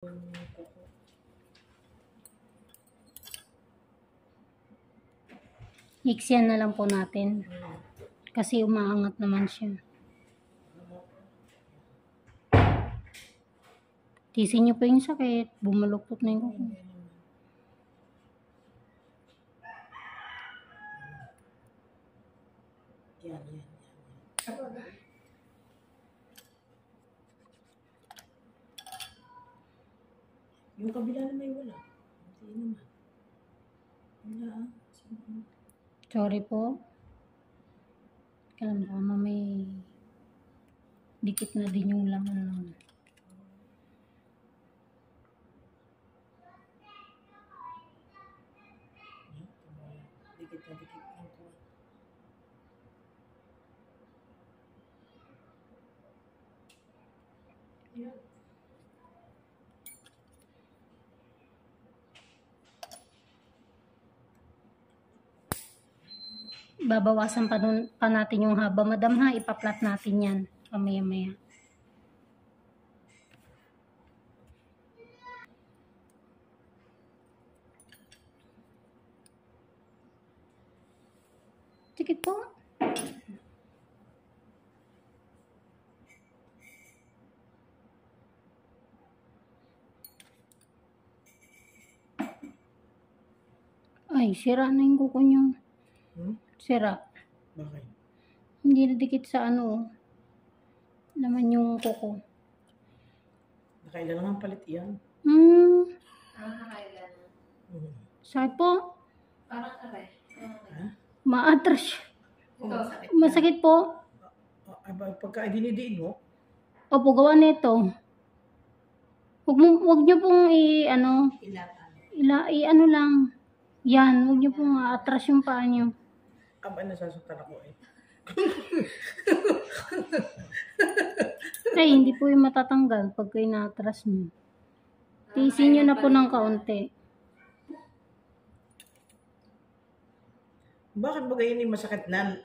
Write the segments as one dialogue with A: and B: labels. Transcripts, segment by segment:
A: Iksyan na lang po natin. Kasi umaangat naman siya. Tisin niyo po yung sakit. Bumaluktot na yung kuko.
B: Yan. Yung kabila na may wala. Hindi naman. Wala
A: Sorry po. Kaya baka may dikit na din yung laman nun.
B: Dikit na dikit lang ko. Yan.
A: Babawasan pa natin yung haba, madam ha. Ipaplat natin yan. Mamaya-maya. Tikit po. Ay, sira na yung kuko nyo. Sira.
B: Bakit?
A: Hindi na dikit sa ano. Laman yung kuko.
B: Nakailan lang ang palit yan.
C: Nakailan.
A: Sakit po.
C: Parang aray.
A: Maatras.
C: Ito,
A: Masakit po.
B: Pagka dinidiin mo,
A: Opo, gawa nito. Huwag niyo pong ano lang. Yan, huwag niyo pong atras yung paa niyo.
B: nasasaktan ako eh.
A: Ay, hindi po yung matatanggal pag kayo na-atras niyo. Tiisin niyo na po ng kaunti.
B: Bakit ba ganyan yung masakit na?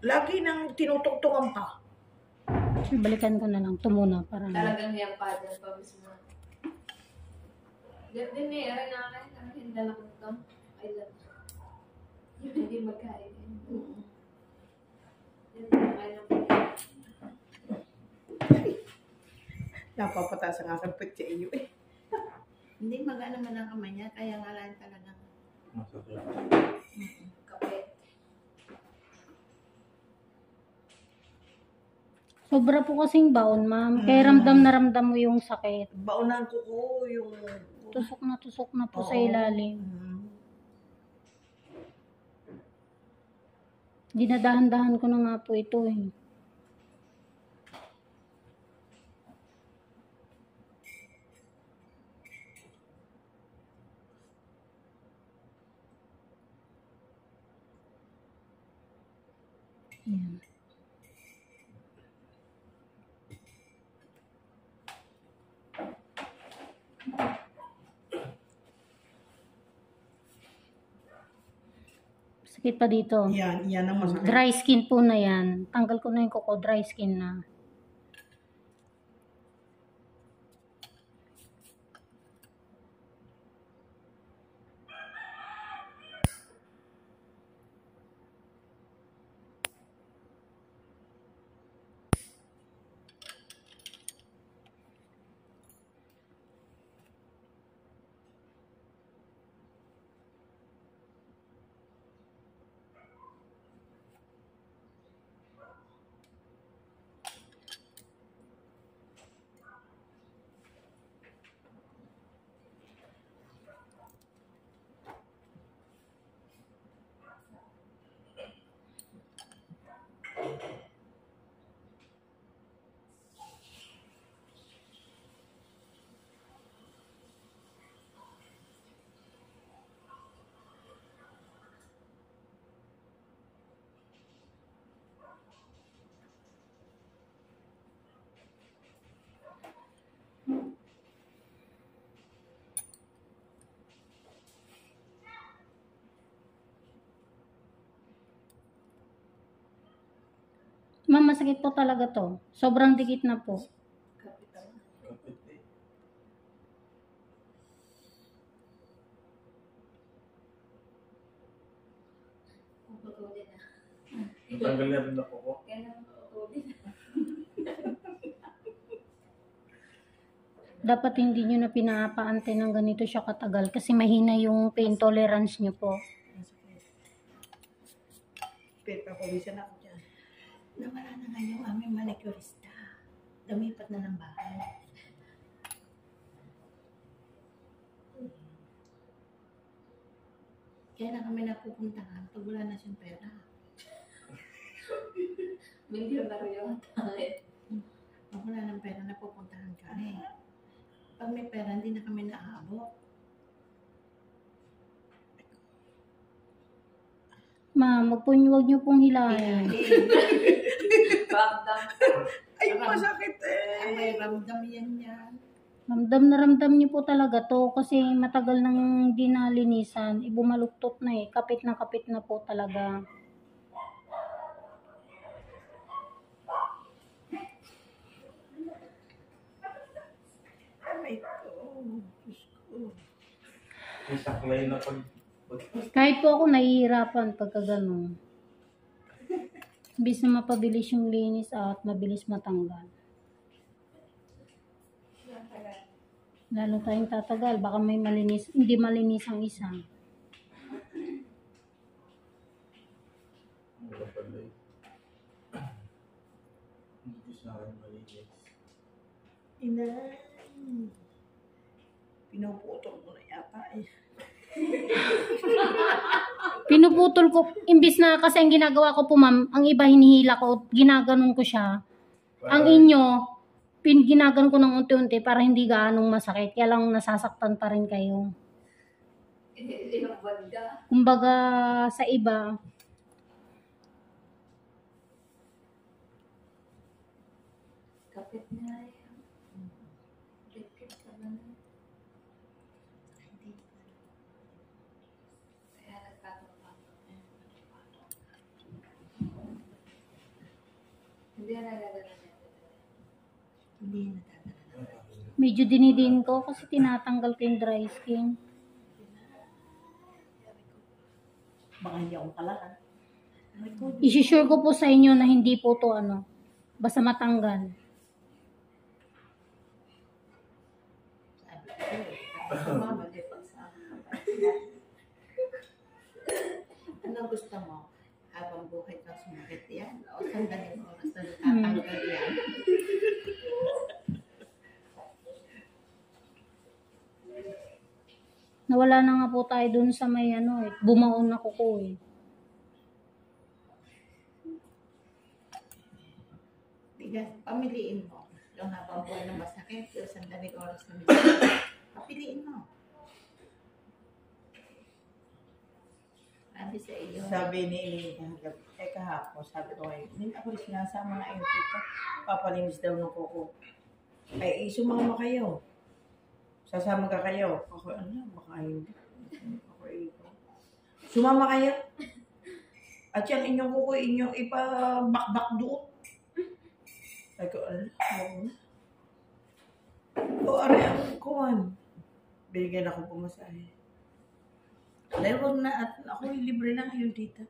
B: Lagi nang tinutugtungan pa.
A: Balikan ko na lang. Ito muna para
C: talagang yung paddle pa mismo. Din eh, aray na akin. Ang hinda lang ito. I love you. Hindi magkain.
B: Napapataas ang aking pit sa iyo eh.
D: Hindi magana man ang kamay niya, kaya nga lang talagang
C: Kapit.
A: sobra po kasing baon, ma'am. Kaya ramdam na ramdam mo yung sakit.
B: Baunan ko yung...
A: Tusok na po sa ilalim. Dinadahan-dahan ko na nga po ito eh. Yan. Sakit pa dito.
B: Yan ang masakit.
A: Dry skin po na yan. Tanggal ko na yung kuko, dry skin na. Ma'am, masakit po talaga to. Sobrang dikit na po.
C: Kapital.
E: Kapit eh.
C: Pagod din na.
E: Natanggal na rin ako ko.
C: Kaya naman pagod din.
A: Dapat hindi nyo na pinapaantay ng ganito siya katagal kasi mahina yung pain tolerance nyo po.
B: Pero papawisan ako dyan.
D: Nawala na nga yung aming manicurista. Lumipat na ng bahay. Kaya na kami napupuntahan pag wala na siyang pera.
C: Milyonaryo ang tayo.
D: Pag wala ng pera, napupuntahan kami. Pag may pera, hindi na kami naaabot.
A: Ma'am, huwag nyo pong hilahin.
C: Bagdam.
B: Ay, masakit
D: Ang
B: eh.
D: may ramdam yan.
A: Ramdam na ramdam nyo po talaga to kasi matagal nang di nalinisan. Ibumaluktot na eh. Kapit na po talaga.
B: Ay, ko. Diyos ko.
E: May saklay na pag...
A: Kahit po ako nahihirapan pagka ganun. Imbis na mapabilis yung linis at mabilis matanggal. Lalo tayong tatagal. Baka may malinis, hindi malinis ang isa.
E: Wala pala eh. Hindi sa akin malinis.
B: Inay. Pinuputol mo na yata eh.
A: Pinuputol ko, imbis na kasi ang ginagawa ko po ma'am, ang iba hinihila ko, ginaganon ko siya. Ang inyo, ginaganon ko ng unti-unti para hindi gaanong masakit. Kaya lang nasasaktan pa rin kayo.
C: Ilang buwan ka.
A: Kumbaga sa iba,
C: Kapit na yan. Kapit ka ba na? Kaya nagkataon. Hindi na nagagana niya.
D: Hindi natadala.
A: medyo dinidin ko kasi tinatanggal ko yung dry skin.
B: Baka hindi akong kalakan.
A: Isisure ko po sa inyo na hindi po to basta matanggal.
D: Sumama, di pa sa Anong gusto mo? Habang buhay kang sumakit yan? O sandaling oras na natatanggal yan?
A: Nawala na nga po tayo dun sa may bumaon na kuko eh.
D: Bigas, pamiliin mo. Yung habang buhay na masakit, yung sandaling oras na masakit. Papiliin mo. Sabi sa iyo.
B: Sabi ni kahapon, sabi ko ngayon, hindi ako rin sinasama na yung tita. Papalinis daw ng kuko. Ay, sumama kayo. Sasama ka kayo. Ako, baka hindi. Ako, sumama kayo. At yan, inyong kuko, inyong ipabakbak doon. Sabi ko, o, aray, ang kuwan. Binigyan ako pumasahe. Dahil wag na, at ako libre na ngayon, tita.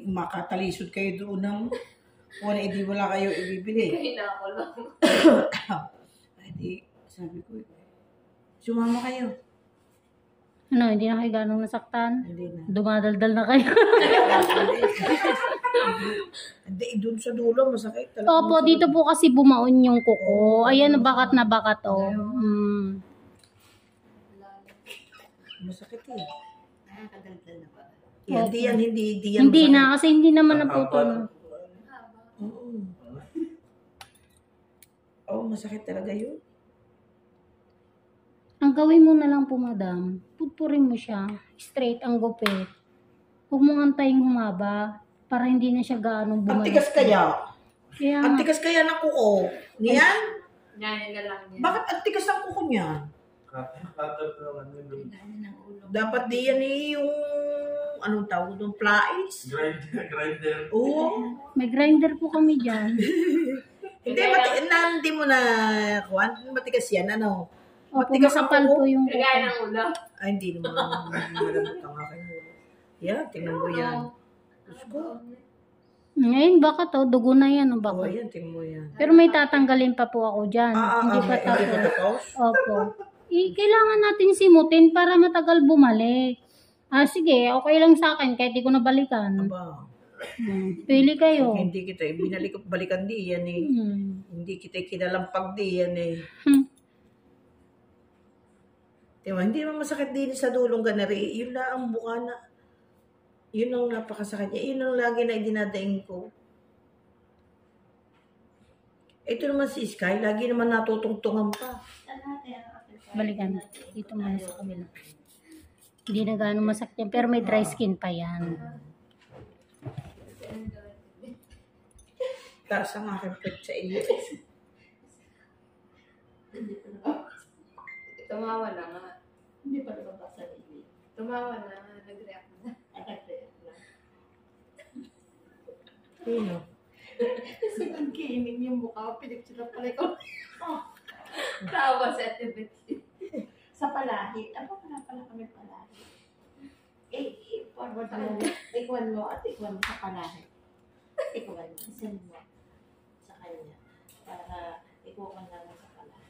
B: Makatalisod kayo doon ng kung hindi wala kayo ibibili.
C: Kaya ako lang.
B: Ay, di, sabi ko, sumama kayo.
A: Hindi na kayo ganong nasaktan?
B: Hindi na.
A: Dumadaldal na kayo.
B: Hindi, doon sa dulo, masakit talaga.
A: Opo, dito po kasi bumaon yung kuko. Ayan, bakat na bakat
B: Masakit eh.
D: Nakakadaldal na ba?
B: Hindi yan, hindi yan
A: Hindi
B: masakit.
A: na, kasi hindi naman naputol.
B: Oo. Oo, masakit talaga yun.
A: Ang gawin mo na lang po, madam, putpurin mo siya. Straight ang gupit. Huwag mong antayin humaba para hindi na siya gaanong
B: Ang
A: bumalik.
B: tigas kaya.
A: Kaya
B: Ang
A: nga,
B: tigas kaya ng kuko. Niyan?
C: Ganyan na lang niya.
B: Bakit ang tigas ng kuko niyan?
E: Katat naman yun.
D: Ganyan ang ulo.
B: Dapat di yan eh yung anong tawag doon, plais.
E: Grinder.
B: Oo.
A: May grinder po kami dyan.
B: Hindi mo na, kuhan, matigas yan, ano?
A: Opo,
B: Matigas ang
A: makapal po
B: kuko.
A: yung
C: Kagaya
A: kuko.
C: ng ulo.
B: Ay, hindi naman malambot ang aking ulo. Yan, tingnan mo yan. Diyos ko.
A: Ngayon, baka to, dugo na yan. O
B: Oo,
A: baka.
B: yan, tingnan mo yan.
A: Pero may tatanggalin pa po ako dyan. Hindi pa
B: Hindi pa
A: tapos.
B: tapos?
A: Opo. Kailangan natin simutin para matagal bumalik. Sige, okay lang sa akin kahit di ko nabalikan.
B: Aba,
A: Pili kayo.
B: hindi kita, balikan di yan eh. Hindi kita kinalampag di yan eh. Diba, hindi naman masakit din sa dulong ganari. Yun na ang buka na. Yun ang napakasakit niya. Yun ang lagi na dinadaing ko. Ito naman si Sky, lagi naman natutungtungan pa.
A: Balikan. Dito muna sa kabila. Hindi na gaano masakit yan. Pero may dry skin pa yan.
B: Taas ang aking pet sa iyo.
C: Tumawa na nga.
D: Hindi pa naman ba sa liwi?
C: Tumawa na nga. Nag-react na.
B: Sino?
D: Kasi nagkiinig yung mukha, pinicture pala ko.
C: Tawa sa activity.
D: Sa palahi. Ano pala kami palahi? Forward mo. Tikwan mo at tikwan mo sa palahi. Tikwan mo. Send mo sa kanya. Para ikuwan lang sa palahi.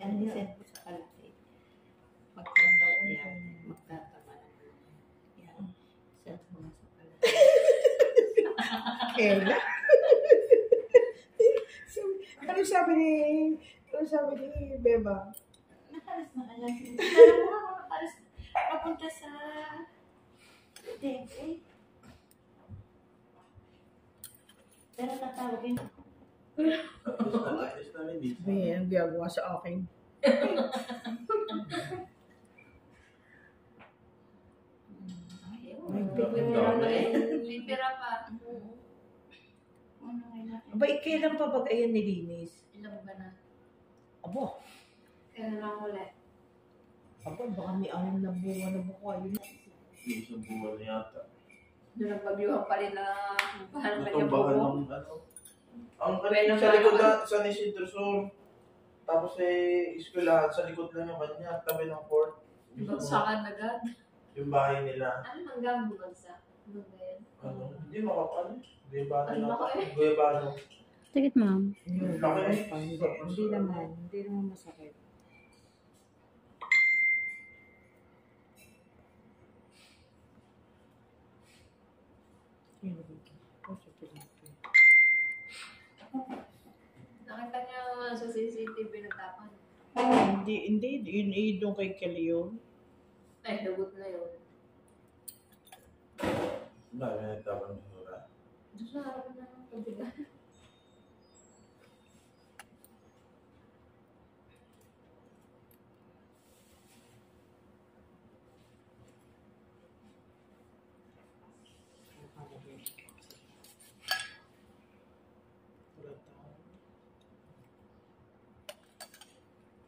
D: Yan, send mo sa palahi. Magtandaw yan. Magtatama naman. Yan. Send mo sa palahi.
B: Kela? Ano sabi ni Beba?
D: Nakalas na kaya. Alam mo ako nakalas. Papunta sa DFA. Pero tatawagin.
E: Ayos namin dito.
B: May ang biyagawa sa akin.
C: May pira pa.
D: Ano ngayon natin?
B: Aba, kailan pa ba kayo nilinis?
C: Ilang ba na?
B: Aba,
C: Kailan lang ulit?
B: baka may ahon na bunga na buka. Yun.
E: Isang buwan na yata.
C: Doon ang bagyuhan pa rin na bahan ng kanyang
E: Natumbahan
C: buko.
E: ng ano. Ang
C: Bueno,
E: sa likod
C: ano?
E: na, sa Isidro Sur. Tapos eskwelahan, sa likod lang yung kanya, tabi ng court.
C: Bagsakan agad.
E: Yung bahay nila.
C: Ano hanggang bumagsak? Ano ba yan?
E: Ano, hindi makapal. Guyabano
C: Ano
E: lang.
C: ba kayo?
E: Guyabano.
A: Sakit, ma'am.
B: Yun.
E: Laki.
B: Hindi naman masakit.
C: Nakita niya sa CCTV na tapan.
B: Hindi. Yun doon kay Kalion.
C: Ay, lagot na yun.
E: Dami na nagtapan ng hura.
C: Doon sa harap na ng kabilang.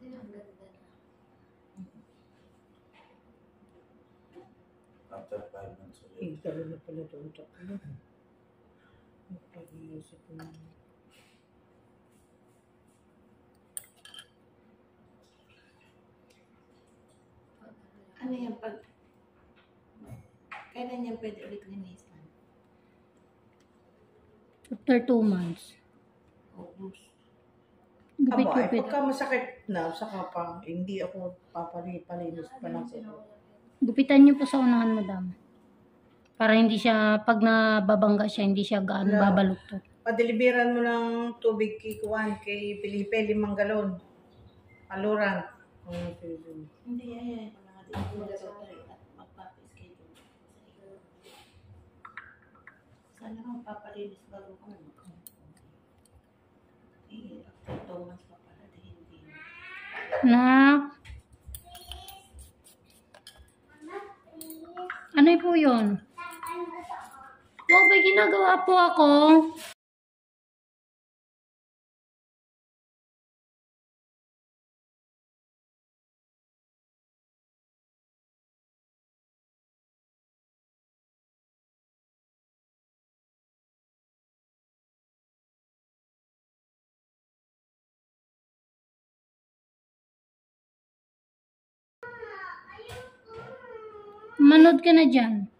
C: Ang ganda na.
E: After 5 months ulit.
B: Dalo na pala doon tatlo. Pag-iisip ko na.
D: Ano yan pag... Kailan yan pwede ulit linisan?
A: After 2 months.
D: August.
B: Aba, ay
A: Gupit-gupit.
B: pagka masakit na, saka pa, hindi ako papalinis pa lang ko.
A: Gupitan niyo po sa unahan, madam. Para hindi siya, pag nababangga siya, hindi siya gaano
B: Wala.
A: babaluktot.
B: Padeliveran mo ng tubig kay Kuwan, kay Felipe, 5 galon. Aluran.
D: Hindi, ayan. Wala nga din ako at magpapaschedule. Sana nga papalinis bago ko. After 2 months pa pala, hindi.
A: Na. Ano po yun? Wow may ginagawa po ako. Manood ka na dyan.